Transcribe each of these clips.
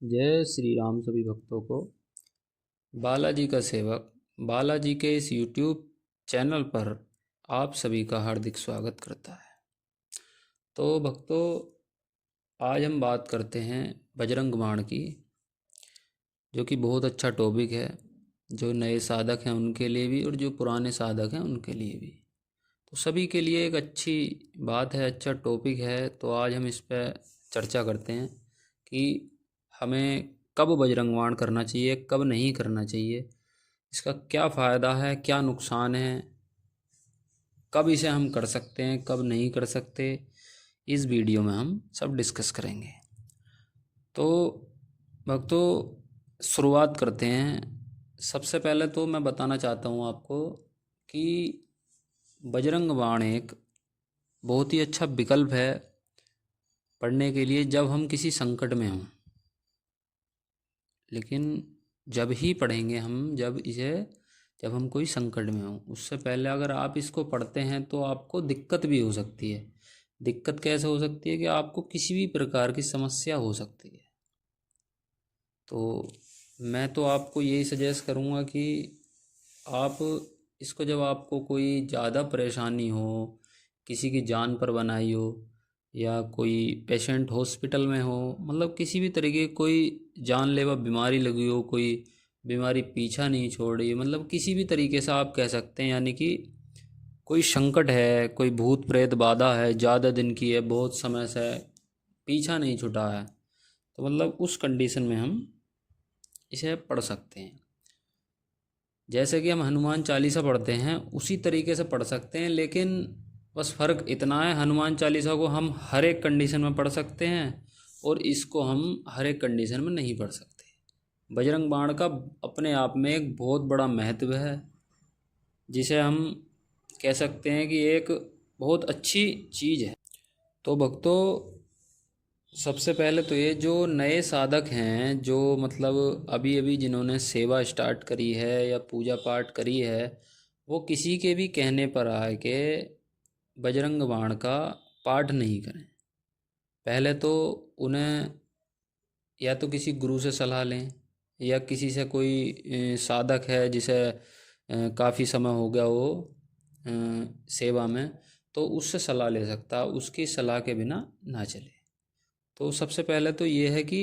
जय श्री राम सभी भक्तों को। बालाजी का सेवक बालाजी के इस YouTube चैनल पर आप सभी का हार्दिक स्वागत करता है। तो भक्तों, आज हम बात करते हैं बजरंग बाण की, जो कि बहुत अच्छा टॉपिक है, जो नए साधक हैं उनके लिए भी और जो पुराने साधक हैं उनके लिए भी। तो सभी के लिए एक अच्छी बात है, अच्छा टॉपिक है। तो आज हम इस पर चर्चा करते हैं कि हमें कब बजरंग बाण करना चाहिए, कब नहीं करना चाहिए, इसका क्या फ़ायदा है, क्या नुकसान है, कब इसे हम कर सकते हैं, कब नहीं कर सकते, इस वीडियो में हम सब डिस्कस करेंगे। तो भक्तों, शुरुआत करते हैं। सबसे पहले तो मैं बताना चाहता हूँ आपको कि बजरंग बाण एक बहुत ही अच्छा विकल्प है पढ़ने के लिए जब हम किसी संकट में हों। लेकिन जब ही पढ़ेंगे हम जब हम कोई संकट में हों। उससे पहले अगर आप इसको पढ़ते हैं तो आपको दिक्कत भी हो सकती है। दिक्कत कैसे हो सकती है कि आपको किसी भी प्रकार की समस्या हो सकती है। तो मैं तो आपको यही सजेस्ट करूँगा कि आप इसको, जब आपको कोई ज़्यादा परेशानी हो, किसी की जान पर बनाई हो, या कोई पेशेंट हॉस्पिटल में हो, मतलब किसी भी तरीके की कोई जानलेवा बीमारी लगी हो, कोई बीमारी पीछा नहीं छोड़ रही, मतलब किसी भी तरीके से आप कह सकते हैं, यानी कि कोई संकट है, कोई भूत प्रेत बाधा है, ज़्यादा दिन की है, बहुत समय से पीछा नहीं छुटा है, तो मतलब उस कंडीशन में हम इसे पढ़ सकते हैं। जैसे कि हम हनुमान चालीसा पढ़ते हैं उसी तरीके से पढ़ सकते हैं, लेकिन बस फ़र्क इतना है, हनुमान चालीसा को हम हर एक कंडीशन में पढ़ सकते हैं और इसको हम हर एक कंडीशन में नहीं पढ़ सकते। बजरंग बाण का अपने आप में एक बहुत बड़ा महत्व है, जिसे हम कह सकते हैं कि एक बहुत अच्छी चीज़ है। तो भक्तों, सबसे पहले तो ये जो नए साधक हैं, जो मतलब अभी अभी जिन्होंने सेवा स्टार्ट करी है या पूजा पाठ करी है, वो किसी के भी कहने पर आए कि बजरंग बाण का पाठ नहीं करें। पहले तो उन्हें या तो किसी गुरु से सलाह लें, या किसी से कोई साधक है जिसे काफ़ी समय हो गया हो सेवा में, तो उससे सलाह ले सकता है, उसकी सलाह के बिना ना चले। तो सबसे पहले तो ये है कि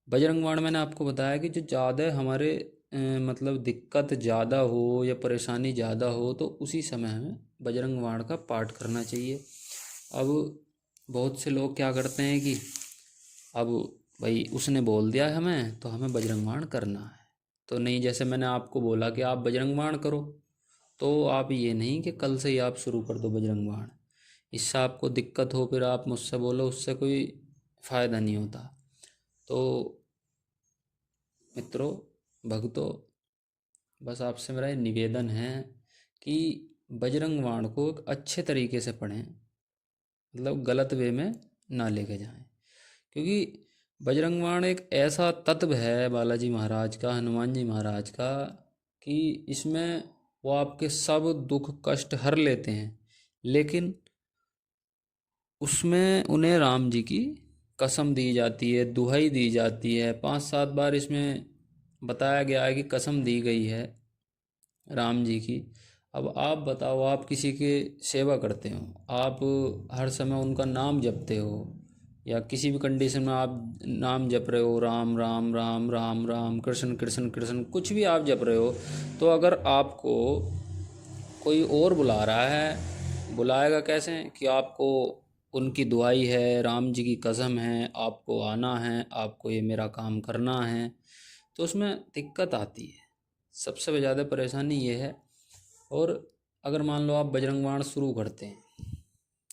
बजरंग बाण, मैंने आपको बताया कि जो ज़्यादा हमारे मतलब दिक्कत ज़्यादा हो या परेशानी ज़्यादा हो, तो उसी समय हमें बजरंग बाण का पाठ करना चाहिए। अब बहुत से लोग क्या करते हैं कि अब भाई उसने बोल दिया है हमें, तो हमें बजरंग बाण करना है। तो नहीं, जैसे मैंने आपको बोला कि आप बजरंग बाण करो, तो आप ये नहीं कि कल से ही आप शुरू कर दो बजरंग बाण। इससे आपको दिक्कत हो, फिर आप मुझसे बोलो, उससे कोई फ़ायदा नहीं होता। तो मित्रों, भक्तों, बस आपसे मेरा ये निवेदन है कि बजरंग बाण को एक अच्छे तरीके से पढ़ें, मतलब गलत वे में ना लेके जाएं। क्योंकि बजरंग बाण एक ऐसा तत्व है बालाजी महाराज का, हनुमान जी महाराज का, कि इसमें वो आपके सब दुख कष्ट हर लेते हैं, लेकिन उसमें उन्हें राम जी की कसम दी जाती है, दुहाई दी जाती है। 5-7 बार इसमें बताया गया है कि कसम दी गई है राम जी की। अब आप बताओ, आप किसी की सेवा करते हो, आप हर समय उनका नाम जपते हो, या किसी भी कंडीशन में आप नाम जप रहे हो, राम राम राम राम राम, कृष्ण कृष्ण कृष्ण, कुछ भी आप जप रहे हो, तो अगर आपको कोई और बुला रहा है, बुलाएगा कैसे कि आपको उनकी दुआई है, राम जी की कसम है, आपको आना है, आपको ये मेरा काम करना है, तो उसमें दिक्कत आती है। सबसे ज़्यादा परेशानी ये है। और अगर मान लो आप बजरंग बाण शुरू करते हैं,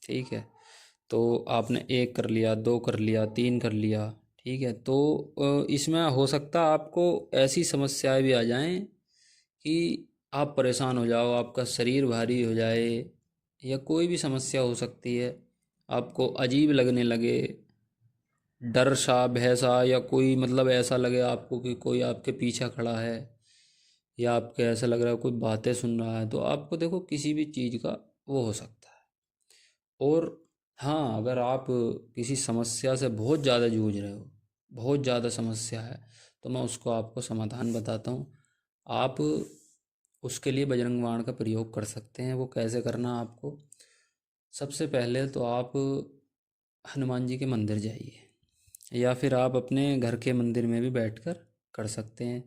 ठीक है, तो आपने 1 कर लिया, 2 कर लिया, 3 कर लिया, ठीक है, तो इसमें हो सकता है आपको ऐसी समस्याएं भी आ जाएं कि आप परेशान हो जाओ, आपका शरीर भारी हो जाए, या कोई भी समस्या हो सकती है, आपको अजीब लगने लगे, डर सा भय सा, या कोई मतलब ऐसा लगे आपको कि कोई आपके पीछे खड़ा है, या आपके ऐसा लग रहा है कोई बातें सुन रहा है, तो आपको देखो किसी भी चीज़ का वो हो सकता है। और हाँ, अगर आप किसी समस्या से बहुत ज़्यादा जूझ रहे हो, बहुत ज़्यादा समस्या है, तो मैं उसको आपको समाधान बताता हूँ। आप उसके लिए बजरंग बाण का प्रयोग कर सकते हैं। वो कैसे करना आपको, सबसे पहले तो आप हनुमान जी के मंदिर जाइए, या फिर आप अपने घर के मंदिर में भी बैठकर कर सकते हैं।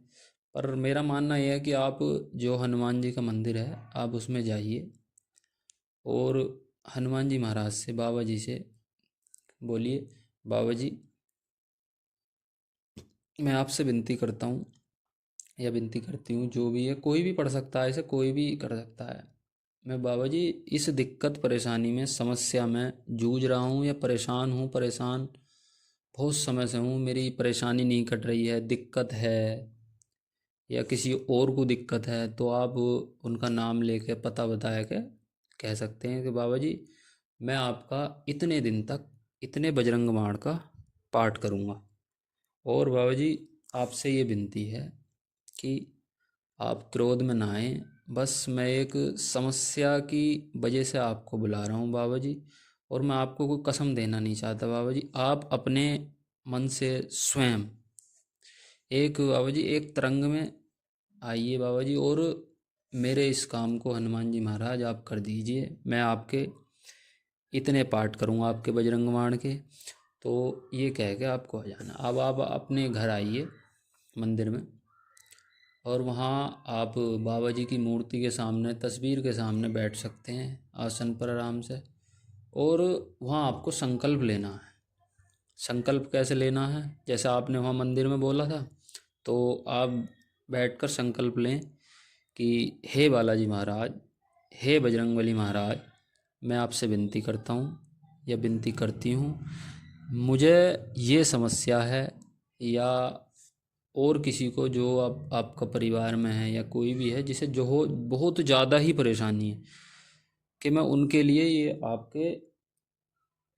पर मेरा मानना यह है कि आप जो हनुमान जी का मंदिर है आप उसमें जाइए और हनुमान जी महाराज से, बाबा जी से बोलिए, बाबा जी मैं आपसे विनती करता हूँ या विनती करती हूँ, जो भी है, कोई भी पढ़ सकता है, इसे कोई भी कर सकता है। मैं बाबा जी इस दिक्कत परेशानी में, समस्या में जूझ रहा हूँ या परेशान हूँ, परेशान बहुत समय से हूँ, मेरी परेशानी नहीं कट रही है, दिक्कत है या किसी और को दिक्कत है, तो आप उनका नाम लेके पता बताया के कह सकते हैं कि बाबा जी मैं आपका इतने दिन तक इतने बजरंग बाण का पाठ करूँगा। और बाबा जी आपसे ये विनती है कि आप क्रोध में ना आएं, बस मैं एक समस्या की वजह से आपको बुला रहा हूँ बाबा जी, और मैं आपको कोई कसम देना नहीं चाहता बाबा जी। आप अपने मन से स्वयं एक, बाबा जी एक तरंग में आइए बाबा जी, और मेरे इस काम को हनुमान जी महाराज आप कर दीजिए। मैं आपके इतने पाठ करूँगा आपके बजरंग बाण के। तो ये कह के आपको आ जाना। अब आप अपने घर आइए मंदिर में, और वहाँ आप बाबा जी की मूर्ति के सामने, तस्वीर के सामने बैठ सकते हैं आसन पर आराम से। और वहाँ आपको संकल्प लेना है। संकल्प कैसे लेना है, जैसे आपने वहाँ मंदिर में बोला था, तो आप बैठकर संकल्प लें कि हे बालाजी महाराज, हे बजरंगबली महाराज, मैं आपसे विनती करता हूँ या विनती करती हूँ, मुझे ये समस्या है, या और किसी को जो आपका परिवार में है या कोई भी है जिसे जो हो बहुत ज़्यादा ही परेशानी है, कि मैं उनके लिए ये आपके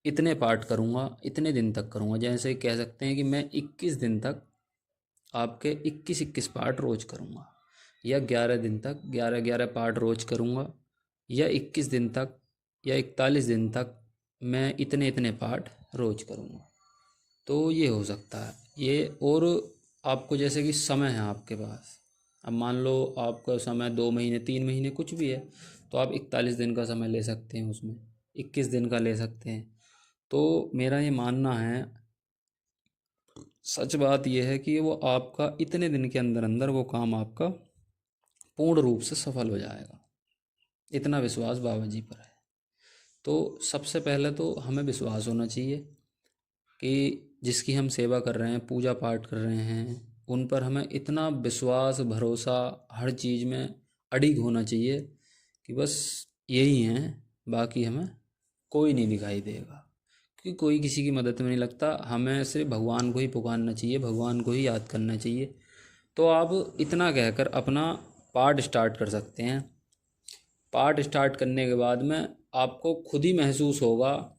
इतने पाठ करूँगा, इतने दिन तक करूँगा। जैसे कह सकते हैं कि मैं 21 दिन तक आपके 21-21 पाठ रोज करूँगा, या 11 दिन तक 11-11 पाठ रोज करूँगा, या 21 दिन तक या 41 दिन तक मैं इतने इतने पाठ रोज करूँगा। तो ये हो सकता है ये। और आपको जैसे कि समय है आपके पास, अब मान लो आपका समय 2 महीने 3 महीने कुछ भी है, तो आप 41 दिन का समय ले सकते हैं, उसमें 21 दिन का ले सकते हैं। तो मेरा ये मानना है, सच बात यह है कि वो आपका इतने दिन के अंदर अंदर वो काम आपका पूर्ण रूप से सफल हो जाएगा। इतना विश्वास बाबा जी पर है। तो सबसे पहले तो हमें विश्वास होना चाहिए कि जिसकी हम सेवा कर रहे हैं, पूजा पाठ कर रहे हैं, उन पर हमें इतना विश्वास, भरोसा हर चीज़ में अडिग होना चाहिए कि बस यही हैं, बाकी हमें कोई नहीं दिखाई देगा। क्योंकि कोई किसी की मदद में नहीं लगता, हमें सिर्फ भगवान को ही पुकारना चाहिए, भगवान को ही याद करना चाहिए। तो आप इतना कहकर अपना पाठ स्टार्ट कर सकते हैं। पाठ स्टार्ट करने के बाद में आपको खुद ही महसूस होगा,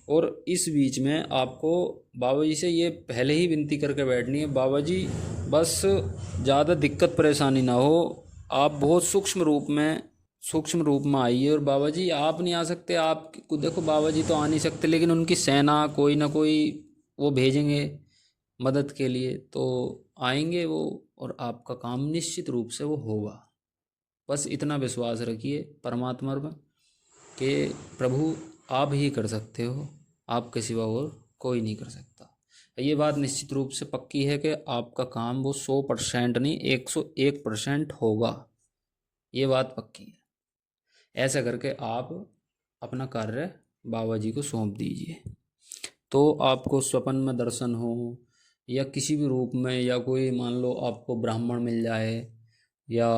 और इस बीच में आपको बाबा जी से ये पहले ही विनती करके बैठनी है, बाबा जी बस ज़्यादा दिक्कत परेशानी ना हो, आप बहुत सूक्ष्म रूप में आइए। और बाबा जी आप नहीं आ सकते, आप देखो बाबा जी तो आ नहीं सकते, लेकिन उनकी सेना कोई ना कोई वो भेजेंगे मदद के लिए, तो आएंगे वो, और आपका काम निश्चित रूप से वो होगा। बस इतना विश्वास रखिए परमात्मा में कि प्रभु आप ही कर सकते हो, आपके सिवा और कोई नहीं कर सकता। ये बात निश्चित रूप से पक्की है कि आपका काम वो 100% नहीं 101% होगा। ये बात पक्की है। ऐसा करके आप अपना कार्य बाबा जी को सौंप दीजिए, तो आपको स्वप्न में दर्शन हो या किसी भी रूप में, या कोई मान लो आपको ब्राह्मण मिल जाए, या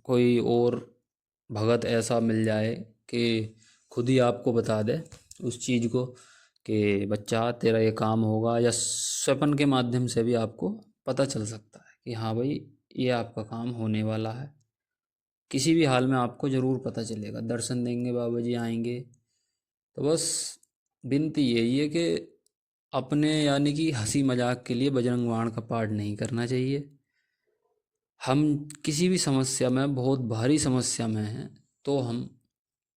कोई और भगत ऐसा मिल जाए कि खुद ही आपको बता दे उस चीज़ को कि बच्चा तेरा ये काम होगा, या स्वप्न के माध्यम से भी आपको पता चल सकता है कि हाँ भाई ये आपका काम होने वाला है। किसी भी हाल में आपको ज़रूर पता चलेगा, दर्शन देंगे बाबा जी, आएंगे। तो बस विनती यही है कि अपने यानी कि हंसी मजाक के लिए बजरंग बाण का पाठ नहीं करना चाहिए। हम किसी भी समस्या में, बहुत भारी समस्या में हैं, तो हम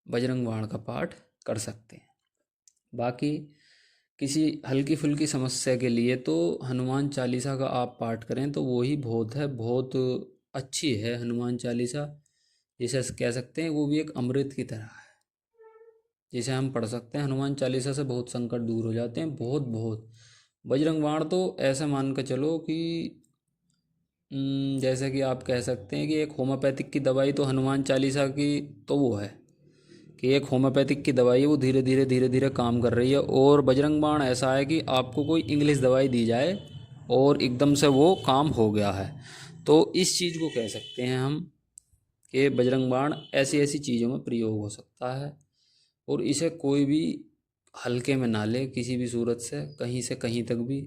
बजरंग बाण का पाठ कर सकते हैं। बाकी किसी हल्की फुल्की समस्या के लिए तो हनुमान चालीसा का आप पाठ करें तो वो ही बहुत है, बहुत अच्छी है हनुमान चालीसा। जिसे कह सकते हैं वो भी एक अमृत की तरह है, जिसे हम पढ़ सकते हैं। हनुमान चालीसा से बहुत संकट दूर हो जाते हैं, बहुत बहुत। बजरंग बाण तो ऐसे मान कर चलो कि जैसे कि आप कह सकते हैं कि एक होम्योपैथिक की दवाई तो हनुमान चालीसा की तो वो है कि एक होम्योपैथिक की दवाई है, वो धीरे धीरे धीरे धीरे काम कर रही है। और बजरंग बाण ऐसा है कि आपको कोई इंग्लिश दवाई दी जाए और एकदम से वो काम हो गया है। तो इस चीज़ को कह सकते हैं हम कि बजरंग बाण ऐसी ऐसी चीज़ों में प्रयोग हो सकता है। और इसे कोई भी हल्के में ना ले किसी भी सूरत से कहीं तक भी।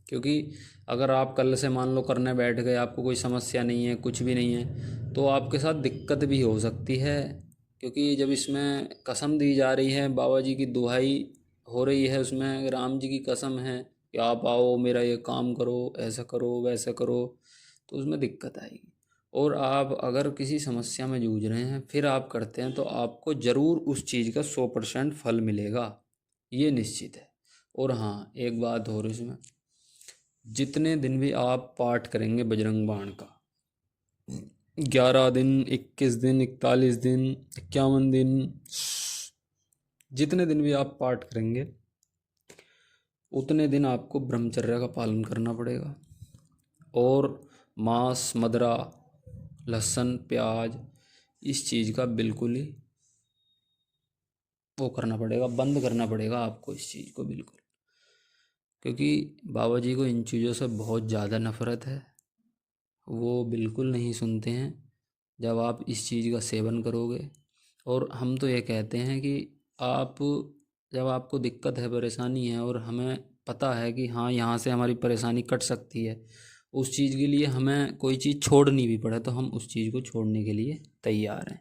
क्योंकि अगर आप कल से मान लो करने बैठ गए, आपको कोई समस्या नहीं है, कुछ भी नहीं है, तो आपके साथ दिक्कत भी हो सकती है। क्योंकि जब इसमें कसम दी जा रही है, बाबा जी की दुहाई हो रही है, उसमें राम जी की कसम है कि आप आओ मेरा ये काम करो, ऐसा करो वैसा करो, तो उसमें दिक्कत आएगी। और आप अगर किसी समस्या में जूझ रहे हैं फिर आप करते हैं तो आपको ज़रूर उस चीज़ का 100% फल मिलेगा, ये निश्चित है। और हाँ, एक बात और इसमें, जितने दिन भी आप पाठ करेंगे बजरंग बाण का, 11 दिन, 21 दिन, 41 दिन, 51 दिन, जितने दिन भी आप पाठ करेंगे उतने दिन आपको ब्रह्मचर्य का पालन करना पड़ेगा। और मांस, मदिरा, लहसुन, प्याज, इस चीज़ का बिल्कुल ही वो करना पड़ेगा, बंद करना पड़ेगा आपको इस चीज़ को बिल्कुल। क्योंकि बाबा जी को इन चीज़ों से बहुत ज़्यादा नफ़रत है, वो बिल्कुल नहीं सुनते हैं जब आप इस चीज़ का सेवन करोगे। और हम तो ये कहते हैं कि आप, जब आपको दिक्कत है, परेशानी है, और हमें पता है कि हाँ यहाँ से हमारी परेशानी कट सकती है, उस चीज़ के लिए हमें कोई चीज़ छोड़नी भी पड़े तो हम उस चीज़ को छोड़ने के लिए तैयार हैं।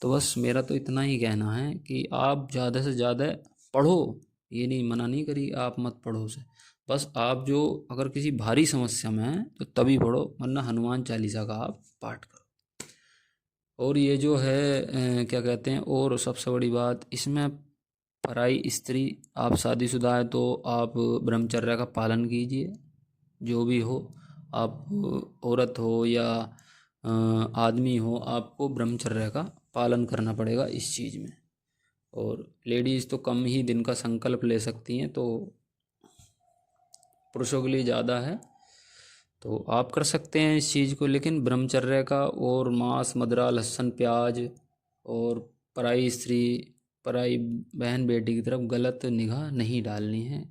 तो बस मेरा तो इतना ही कहना है कि आप ज़्यादा से ज़्यादा पढ़ो, ये नहीं मना नहीं करी आप मत पढ़ो से, बस आप जो अगर किसी भारी समस्या में हैं तो तभी पढ़ो, वरना हनुमान चालीसा का आप पाठ करो। और ये जो है क्या कहते हैं, और सबसे बड़ी बात इसमें, पराई स्त्री, आप शादीशुदा है तो आप ब्रह्मचर्य का पालन कीजिए। जो भी हो, आप औरत हो या आदमी हो, आपको ब्रह्मचर्य का पालन करना पड़ेगा इस चीज़ में। और लेडीज़ तो कम ही दिन का संकल्प ले सकती हैं, तो पुरुषों के लिए ज़्यादा है, तो आप कर सकते हैं इस चीज़ को। लेकिन ब्रह्मचर्य का और मांस, मदिरा, लहसुन, प्याज और पराई स्त्री, पराई बहन बेटी की तरफ गलत निगाह नहीं डालनी है।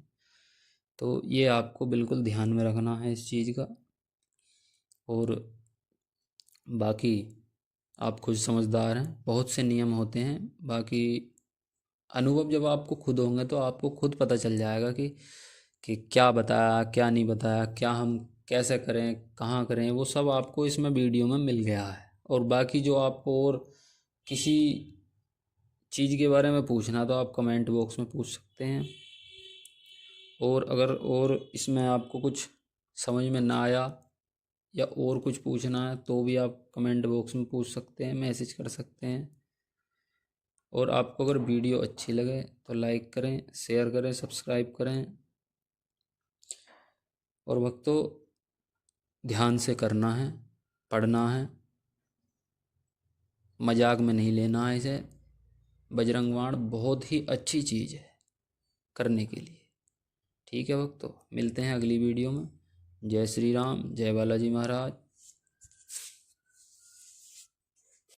तो ये आपको बिल्कुल ध्यान में रखना है इस चीज़ का। और बाकी आप खुद समझदार हैं, बहुत से नियम होते हैं। बाकी अनुभव जब आपको खुद होंगे तो आपको खुद पता चल जाएगा कि क्या बताया, क्या नहीं बताया, क्या हम कैसे करें, कहाँ करें, वो सब आपको इसमें वीडियो में मिल गया है। और बाकी जो आपको और किसी चीज़ के बारे में पूछना तो आप कमेंट बॉक्स में पूछ सकते हैं। और अगर और इसमें आपको कुछ समझ में ना आया या और कुछ पूछना है तो भी आप कमेंट बॉक्स में पूछ सकते हैं, मैसेज कर सकते हैं। और आपको अगर वीडियो अच्छी लगे तो लाइक करें, शेयर करें, सब्सक्राइब करें। और भक्तों, ध्यान से करना है, पढ़ना है, मजाक में नहीं लेना है इसे। बजरंग बाण बहुत ही अच्छी चीज़ है करने के लिए। ठीक है भक्तों, मिलते हैं अगली वीडियो में। जय श्री राम, जय बालाजी महाराज।